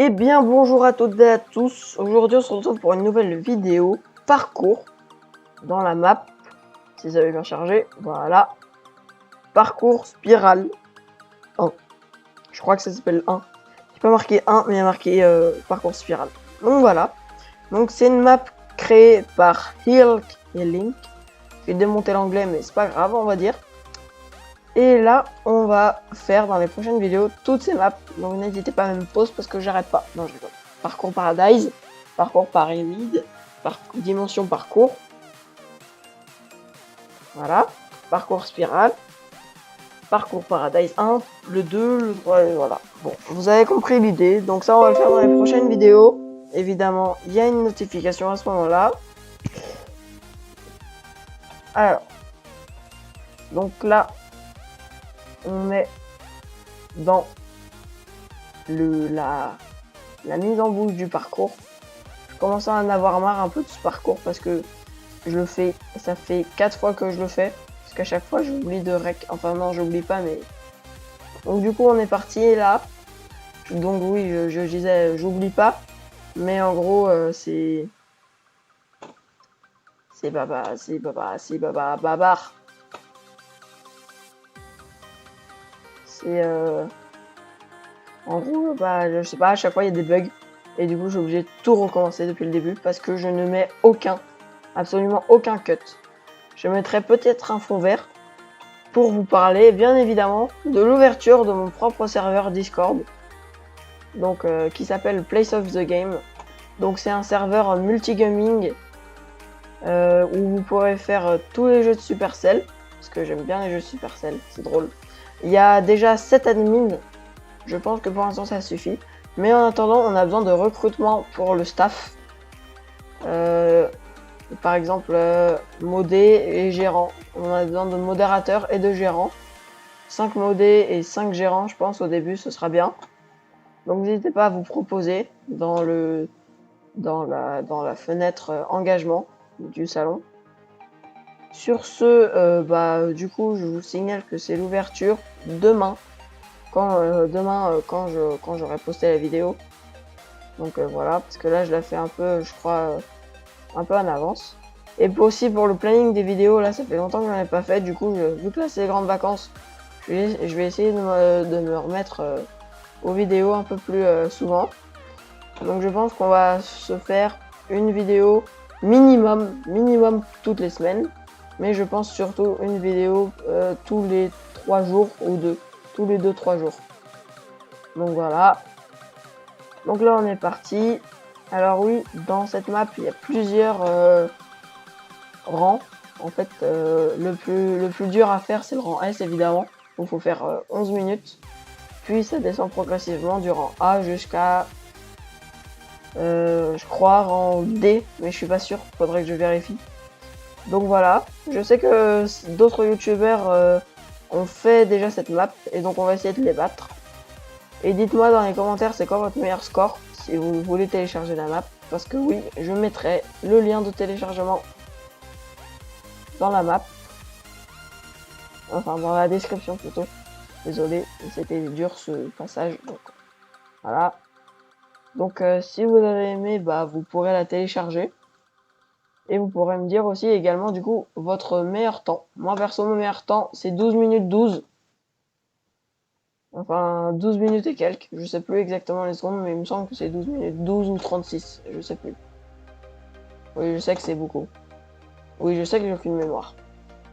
Eh bien bonjour à toutes et à tous, aujourd'hui on se retrouve pour une nouvelle vidéo parcours dans la map, si ça veut bien charger, voilà, parcours spirale 1, je crois que ça s'appelle 1, j'ai pas marqué 1 mais il y a marqué parcours spirale, donc voilà, donc c'est une map créée par Hilk et Link, j'ai démonté l'anglais mais c'est pas grave on va dire. Et là, on va faire dans les prochaines vidéos toutes ces maps. Donc n'hésitez pas à me pause parce que j'arrête pas. Non, je rigole. Parcours Paradise, parcours Paris-Mid, dimension parcours. Voilà. Parcours Spirale. Parcours Paradise 1, le 2, le 3, et voilà. Bon, vous avez compris l'idée. Donc ça, on va le faire dans les prochaines vidéos. Évidemment, il y a une notification à ce moment-là. Alors. Donc là, on est dans la mise en bouche du parcours. Je commence à en avoir marre un peu de ce parcours parce que je le fais, ça fait 4 fois que je le fais, parce qu'à chaque fois j'oublie de enfin non j'oublie pas mais... Donc du coup on est parti là, donc oui je disais j'oublie pas, mais en gros c'est babar. C'est en gros bah je sais pas, à chaque fois il y a des bugs, et du coup je suis obligé de tout recommencer depuis le début parce que je ne mets absolument aucun cut. Je mettrai peut-être un fond vert pour vous parler bien évidemment de l'ouverture de mon propre serveur Discord, donc qui s'appelle Place of the Game. Donc c'est un serveur multigaming où vous pourrez faire tous les jeux de Supercell, parce que j'aime bien les jeux de Supercell, c'est drôle. Il y a déjà 7 admins, je pense que pour l'instant ça suffit, mais en attendant on a besoin de recrutement pour le staff. Par exemple, modé et gérant. On a besoin de modérateurs et de gérants. 5 modés et 5 gérants, je pense, au début, ce sera bien. Donc n'hésitez pas à vous proposer dans la fenêtre engagement du salon. Sur ce, du coup, je vous signale que c'est l'ouverture demain, quand j'aurai posté la vidéo. Donc voilà, parce que là, je la fais un peu, je crois... un peu en avance. Et aussi pour le planning des vidéos, là ça fait longtemps que j'en ai pas fait, du coup vu que là c'est les grandes vacances, je vais essayer de me remettre aux vidéos un peu plus souvent. Donc je pense qu'on va se faire une vidéo minimum toutes les semaines, mais je pense surtout une vidéo tous les 3 jours ou tous les 2-3 jours. Donc voilà. Donc là on est parti. Alors oui, dans cette map il y a plusieurs rang. En fait, le plus dur à faire, c'est le rang S, évidemment. Il faut faire 11 minutes. Puis ça descend progressivement du rang A jusqu'à, je crois, rang D, mais je suis pas sûr. Faudrait que je vérifie. Donc voilà. Je sais que d'autres youtubeurs ont fait déjà cette map, et donc on va essayer de les battre. Et dites-moi dans les commentaires c'est quoi votre meilleur score si vous voulez télécharger la map. Parce que oui, je mettrai le lien de téléchargement dans la map, enfin dans la description plutôt. Désolé, c'était dur ce passage, donc voilà. Donc si vous avez aimé, bah vous pourrez la télécharger, et vous pourrez me dire aussi également du coup votre meilleur temps. Moi perso mon meilleur temps c'est 12 minutes 12, enfin 12 minutes et quelques, je sais plus exactement les secondes, mais il me semble que c'est 12 minutes 12 ou 36, je sais plus. Oui, je sais que c'est beaucoup. Oui, je sais que j'ai aucune mémoire.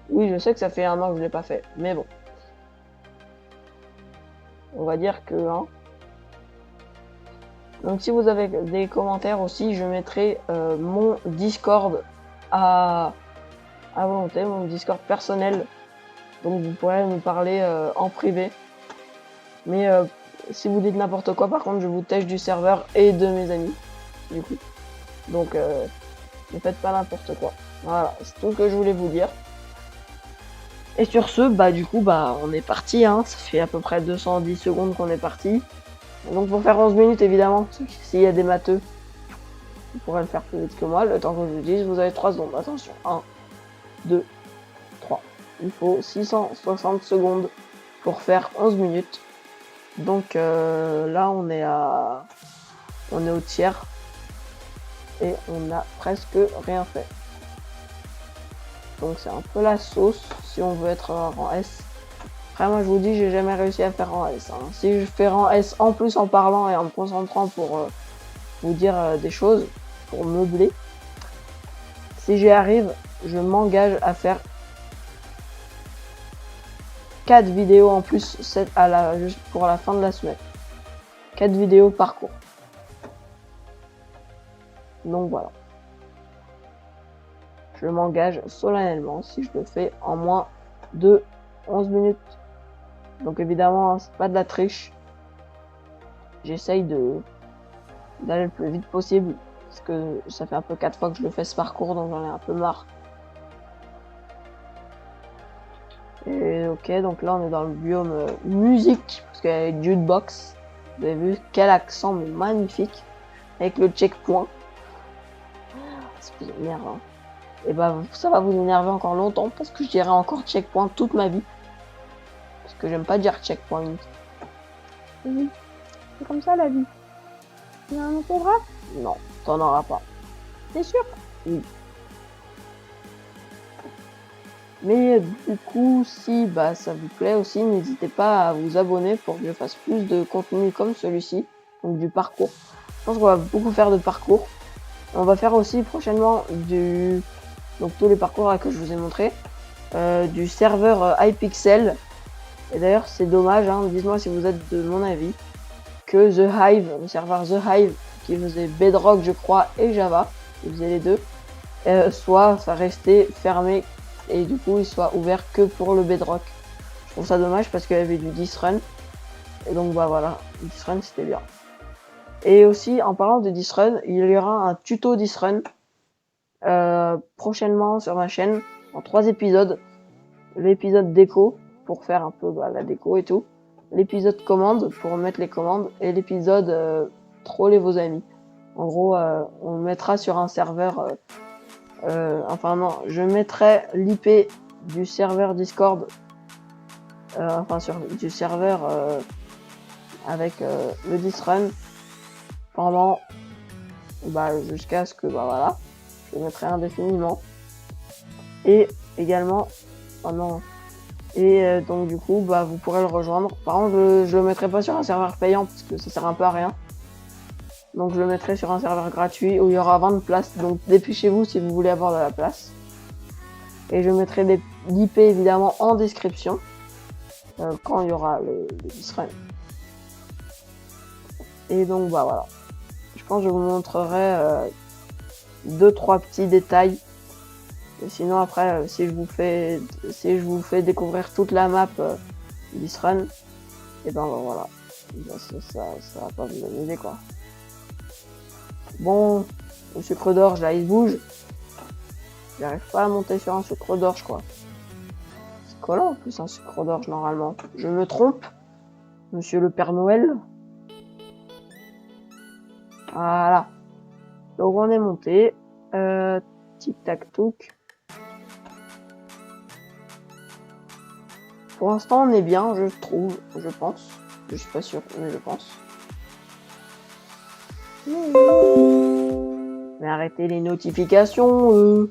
Oui, je sais que ça fait un an que je l'ai pas fait, mais bon. On va dire que... Hein. Donc si vous avez des commentaires aussi, je mettrai mon Discord à volonté, mon Discord personnel. Donc vous pourrez me parler en privé. Mais si vous dites n'importe quoi, par contre, je vous tèche du serveur et de mes amis. Du coup. Donc ne faites pas n'importe quoi. Voilà, c'est tout ce que je voulais vous dire. Et sur ce, bah du coup, bah on est parti, hein. Ça fait à peu près 210 secondes qu'on est parti. Donc pour faire 11 minutes, évidemment, s'il y a des matheux, vous pourrez le faire plus vite que moi. Le temps que je vous dise, vous avez 3 secondes. Attention, 1, 2, 3. Il faut 660 secondes pour faire 11 minutes. Donc là, on est à On est au tiers. Et on a presque rien fait. Donc c'est un peu la sauce si on veut être rang S. Après moi je vous dis j'ai jamais réussi à faire rang S. Hein. Si je fais rang S en plus en parlant et en me concentrant pour vous dire des choses, pour meubler. Si j'y arrive, je m'engage à faire 4 vidéos en plus juste pour la fin de la semaine. 4 vidéos parcours. Donc voilà. Je m'engage solennellement si je le fais en moins de 11 minutes. Donc évidemment, hein, c'est pas de la triche. J'essaye d'aller le plus vite possible. Parce que ça fait un peu 4 fois que je le fais ce parcours, donc j'en ai un peu marre. Et ok, donc là on est dans le biome musique, parce qu'il y a les jukebox. Vous avez vu quel accent mais magnifique. Avec le checkpoint. Ça vous énerve, hein. Et bah ça va vous énerver encore longtemps, parce que je dirai encore checkpoint toute ma vie. Parce que j'aime pas dire checkpoint. Oui, c'est comme ça la vie. Il y a un autographe? Non, t'en auras pas. T'es sûr? Oui. Mais du coup, si bah, ça vous plaît aussi, n'hésitez pas à vous abonner pour que je fasse plus de contenu comme celui-ci, donc du parcours. Je pense qu'on va beaucoup faire de parcours. On va faire aussi prochainement donc tous les parcours là que je vous ai montré, du serveur iPixel. Et d'ailleurs, c'est dommage, hein, dites-moi si vous êtes de mon avis, que The Hive, le serveur The Hive, qui faisait Bedrock, je crois, et Java, il faisait les deux, soit resté fermé et du coup il soit ouvert que pour le Bedrock. Je trouve ça dommage parce qu'il y avait du Disrun. Et donc bah voilà, Disrun c'était bien. Et aussi en parlant de Disrun, il y aura un tuto Disrun prochainement sur ma chaîne en 3 épisodes. L'épisode déco pour faire un peu la déco et tout. L'épisode commande pour mettre les commandes et l'épisode troller vos amis. En gros, on mettra sur un serveur enfin non, je mettrai l'IP du serveur Discord, du serveur avec le Disrun pendant jusqu'à ce que voilà, je le mettrai indéfiniment. Et également, donc du coup vous pourrez le rejoindre. Par contre, je le mettrai pas sur un serveur payant parce que ça sert un peu à rien. Donc je le mettrai sur un serveur gratuit où il y aura 20 places. Donc dépêchez-vous si vous voulez avoir de la place. Et je mettrai l'IP évidemment en description quand il y aura le Disrun. Et donc voilà. Je pense que je vous montrerai 2-3 petits détails. Et sinon après si je vous fais découvrir toute la map Disrun, et voilà. Ça va pas vous donner quoi. Bon, le sucre d'orge là il bouge. J'arrive pas à monter sur un sucre d'orge quoi. C'est collant en plus un sucre d'orge normalement. Je me trompe, monsieur le Père Noël. Voilà. Donc on est monté. Tic tac touc. Pour l'instant on est bien, je trouve, je pense. Je suis pas sûr, mais je pense. Mais arrêtez les notifications,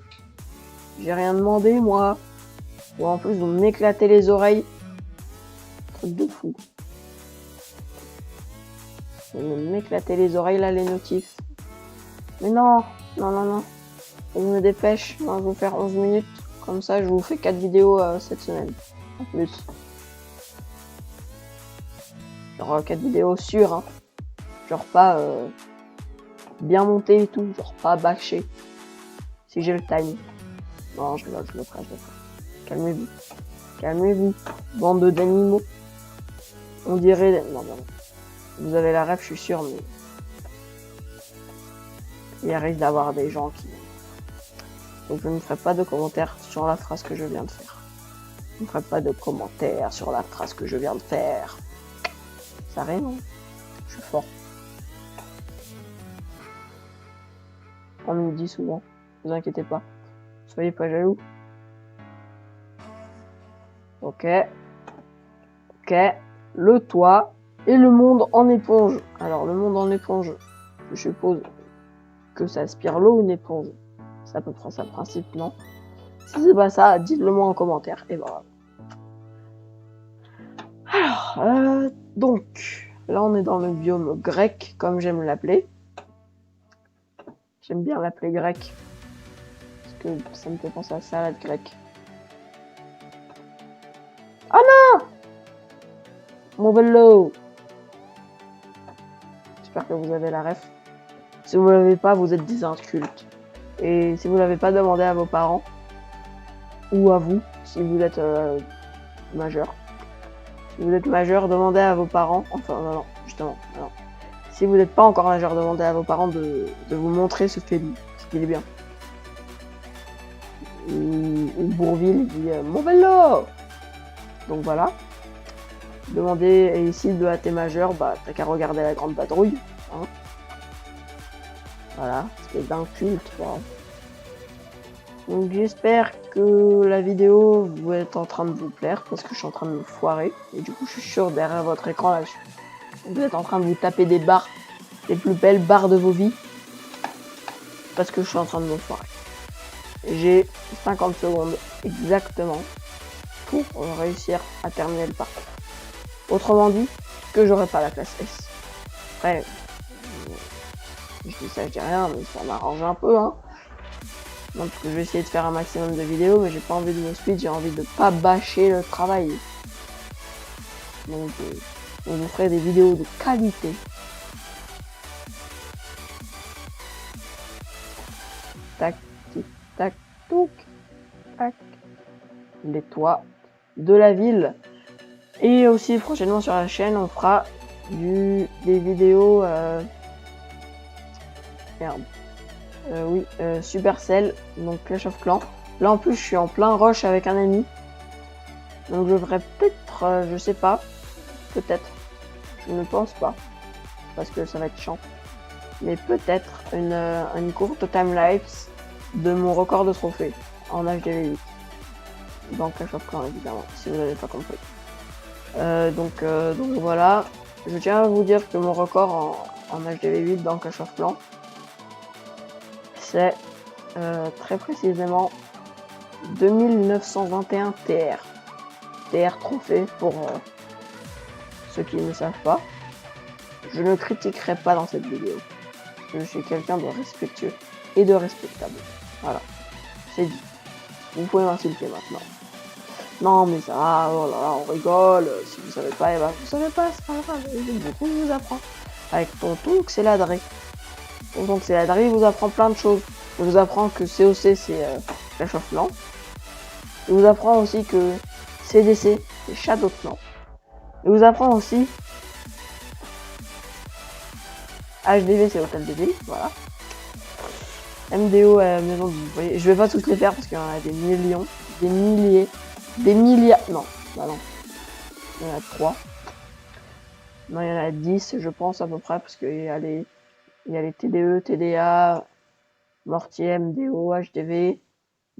j'ai rien demandé moi. Ou en plus vous m'éclatez les oreilles. Truc de fou. Vous m'éclatez les oreilles là les notifs. Mais non. Je me dépêche, je vais vous faire 11 minutes. Comme ça je vous fais 4 vidéos cette semaine. En plus. Genre 4 vidéos sûres, hein. Genre pas bien monté et tout, genre pas bâché. Si j'ai le time. Non, je le ferai. Calmez-vous. Bande d'animaux. On dirait... Non. Vous avez la ref, je suis sûr, mais... Il risque d'avoir des gens qui... Donc je ne ferai pas de commentaires sur la phrase que je viens de faire. Je ne ferai pas de commentaires sur la phrase que je viens de faire. Ça rime, hein. Je suis fort. On me le dit souvent. Ne vous inquiétez pas. Soyez pas jaloux. Ok. Le toit et le monde en éponge. Alors, le monde en éponge, Je suppose que ça aspire l'eau, une éponge. C'est à peu près ça le principe, non? Si c'est pas ça, dites-le moi en commentaire. Et voilà. Alors, donc, là on est dans le biome grec, comme j'aime l'appeler. J'aime bien l'appeler grec, parce que ça me fait penser à la salade grecque. Ah non! Mon bello! J'espère que vous avez la ref. Si vous ne l'avez pas, vous êtes des incultes. Et si vous l'avez pas, demandé à vos parents. Ou à vous, si vous êtes majeur. Si vous êtes majeur, demandez à vos parents. Enfin, non, justement. Non. Si vous n'êtes pas encore majeur, demandez à vos parents de vous montrer ce film. Parce qu'il est bien. Ou Bourville dit mon vélo! Donc voilà. Demandez, et ici de à tes majeurs, bah t'as qu'à regarder la grande patrouille. Hein. Voilà, c'est d'un culte. Voilà. Donc j'espère que la vidéo vous est en train de vous plaire, parce que je suis en train de me foirer. Et du coup je suis sûr derrière votre écran là, vous êtes en train de vous taper des barres, les plus belles barres de vos vies. Parce que je suis en train de me foirer. J'ai 50 secondes exactement pour réussir à terminer le parcours. Autrement dit, que j'aurai pas la classe S. Après, je dis ça, je dis rien, mais ça m'arrange un peu, hein. Donc je vais essayer de faire un maximum de vidéos, mais j'ai pas envie de me speed, j'ai envie de pas bâcher le travail. Donc on vous ferait des vidéos de qualité. Tac, tic, tac, touc, tac. Les toits de la ville. Et aussi prochainement sur la chaîne, on fera des vidéos. Oui, Supercell, donc Clash of Clans. Là en plus, je suis en plein rush avec un ami. Donc je ferai peut-être, je sais pas, peut-être, je ne pense pas, parce que ça va être chiant. Mais peut-être une courte timelapse de mon record de trophées en HDV8. Dans Clash of Clans évidemment, si vous n'avez pas compris. Donc voilà, je tiens à vous dire que mon record en HDV8 dans Clash of Clans, c'est très précisément 2921 TR. TR trophée pour ceux qui ne savent pas. Je ne critiquerai pas dans cette vidéo. Je suis quelqu'un de respectueux et de respectable. Voilà, c'est dit. Vous pouvez m'insulter maintenant. Non mais ça va, oh là là, on rigole, si vous savez pas, eh ben vous savez pas, c'est pas grave, beaucoup vous apprend. Avec tonton Xeladré. Tonton Xeladré, il vous apprend plein de choses. Il vous apprend que COC c'est Clash of Clans. Il vous apprend aussi que CDC c'est Shadow Clan. Il vous apprend aussi HDV c'est Hôtel de Ville, voilà. MDO Maison du... Vous voyez, je vais pas tous les faire parce qu'il y en a des millions, des milliers. Des milliards. Non, bah non. Il y en a 3. Non, il y en a 10, je pense, à peu près, parce qu'il y a les TDE, TDA, Mortier, MDO, HDV.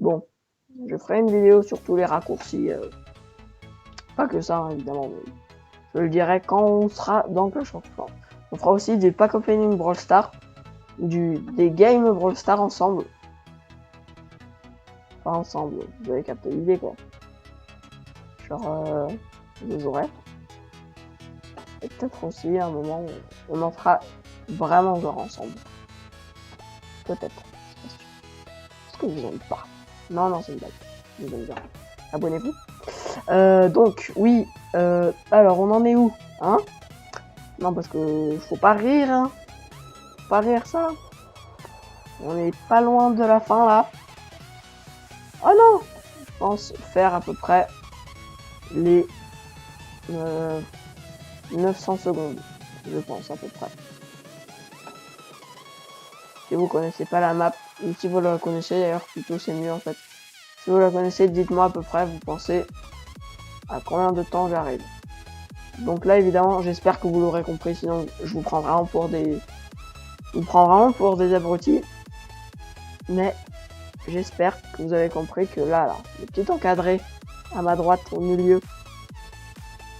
Bon, je ferai une vidéo sur tous les raccourcis. Pas que ça, hein, évidemment. Mais je le dirai quand on sera dans Clash of Clans. On fera aussi des pack opening Brawl Stars, des games Brawl Stars ensemble. Enfin, ensemble, vous avez capté l'idée, quoi. Genre, vous aurez. Et peut-être aussi à un moment où on en fera vraiment genre ensemble. Peut-être. Est-ce que vous aimez pas? Non, non, c'est une blague. Je vous aime bien. Abonnez-vous. Donc, oui. Alors, on en est où? Hein? Non, parce que faut pas rire, hein. Faut pas rire ça. On est pas loin de la fin, là. Oh non! Je pense faire à peu près les 900 secondes, je pense à peu près. Si vous connaissez pas la map, ou si vous la connaissez d'ailleurs, plutôt c'est mieux en fait. Si vous la connaissez, dites-moi à peu près, vous pensez à combien de temps j'arrive. Donc là évidemment, j'espère que vous l'aurez compris, sinon je vous prends vraiment pour des... Je vous prends vraiment pour des abrutis. Mais j'espère que vous avez compris que là, le petit encadré à ma droite, au milieu,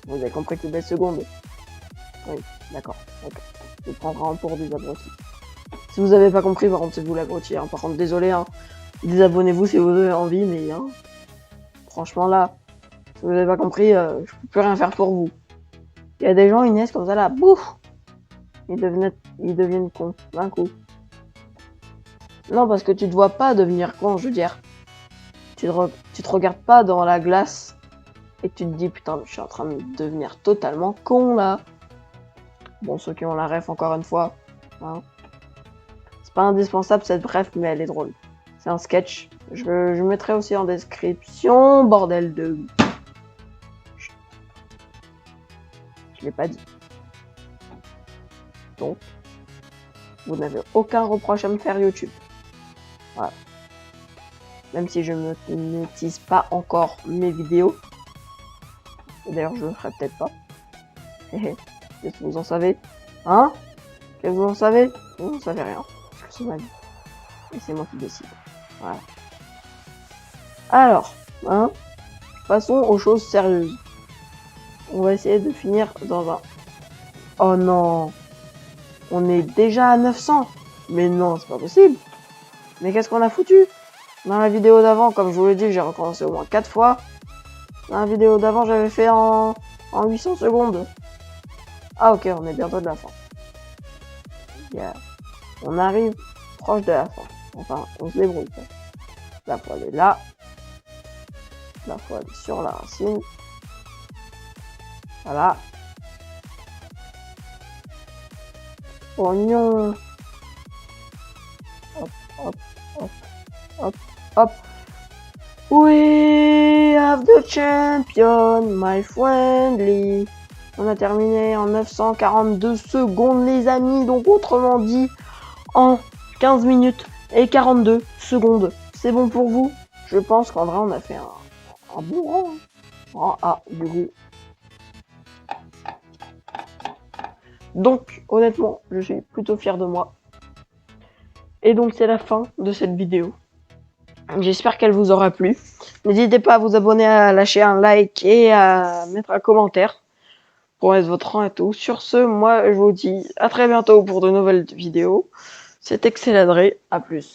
vous avez compris que des secondes. Oui, d'accord. Ok. Je vous prends vraiment pour des abrutis. Si vous avez pas compris, par contre, c'est vous l'abruti. Hein. Par contre, désolé, hein. Désabonnez-vous si vous avez envie, mais hein, franchement, là, si vous avez pas compris, je peux plus rien faire pour vous. Il y a des gens, ils naissent comme ça, là, bouf, ils deviennent cons, d'un coup. Non, parce que tu te vois pas devenir con, je veux dire. Tu te regardes pas dans la glace et tu te dis, putain, je suis en train de devenir totalement con, là. Bon, ceux qui ont la ref, encore une fois, hein. C'est pas indispensable cette bref, mais elle est drôle. C'est un sketch. Je mettrai aussi en description, bordel de... Je l'ai pas dit. Donc, vous n'avez aucun reproche à me faire, YouTube. Voilà. Même si je ne monétise pas encore mes vidéos. D'ailleurs, je le ferai peut-être pas. Qu'est-ce que vous en savez? Hein? Qu'est-ce que vous en savez? Vous n'en savez rien. Parce que c'est ma vie. Et c'est moi qui décide. Voilà. Alors, hein? Passons aux choses sérieuses. On va essayer de finir dans un... Oh non! On est déjà à 900! Mais non, c'est pas possible! Mais qu'est-ce qu'on a foutu? Dans la vidéo d'avant, comme je vous l'ai dit, j'ai recommencé au moins 4 fois. Dans la vidéo d'avant, j'avais fait en 800 secondes. Ah ok, on est bientôt de la fin. Yeah. On arrive proche de la fin. Enfin, on se débrouille. La poêle est là. La poêle est sur la racine. Voilà. Oignon. Hop, hop, hop, hop, hop. We have the champion, my friendly. On a terminé en 942 secondes, les amis. Donc, autrement dit, en 15 minutes et 42 secondes. C'est bon pour vous? Je pense qu'en vrai, on a fait un bon rang. Rang A, du coup. Donc, honnêtement, je suis plutôt fier de moi. Et donc, c'est la fin de cette vidéo. J'espère qu'elle vous aura plu. N'hésitez pas à vous abonner, à lâcher un like et à mettre un commentaire pour mettre votre rang et tout. Sur ce, moi, je vous dis à très bientôt pour de nouvelles vidéos. C'était Xeladré. À plus.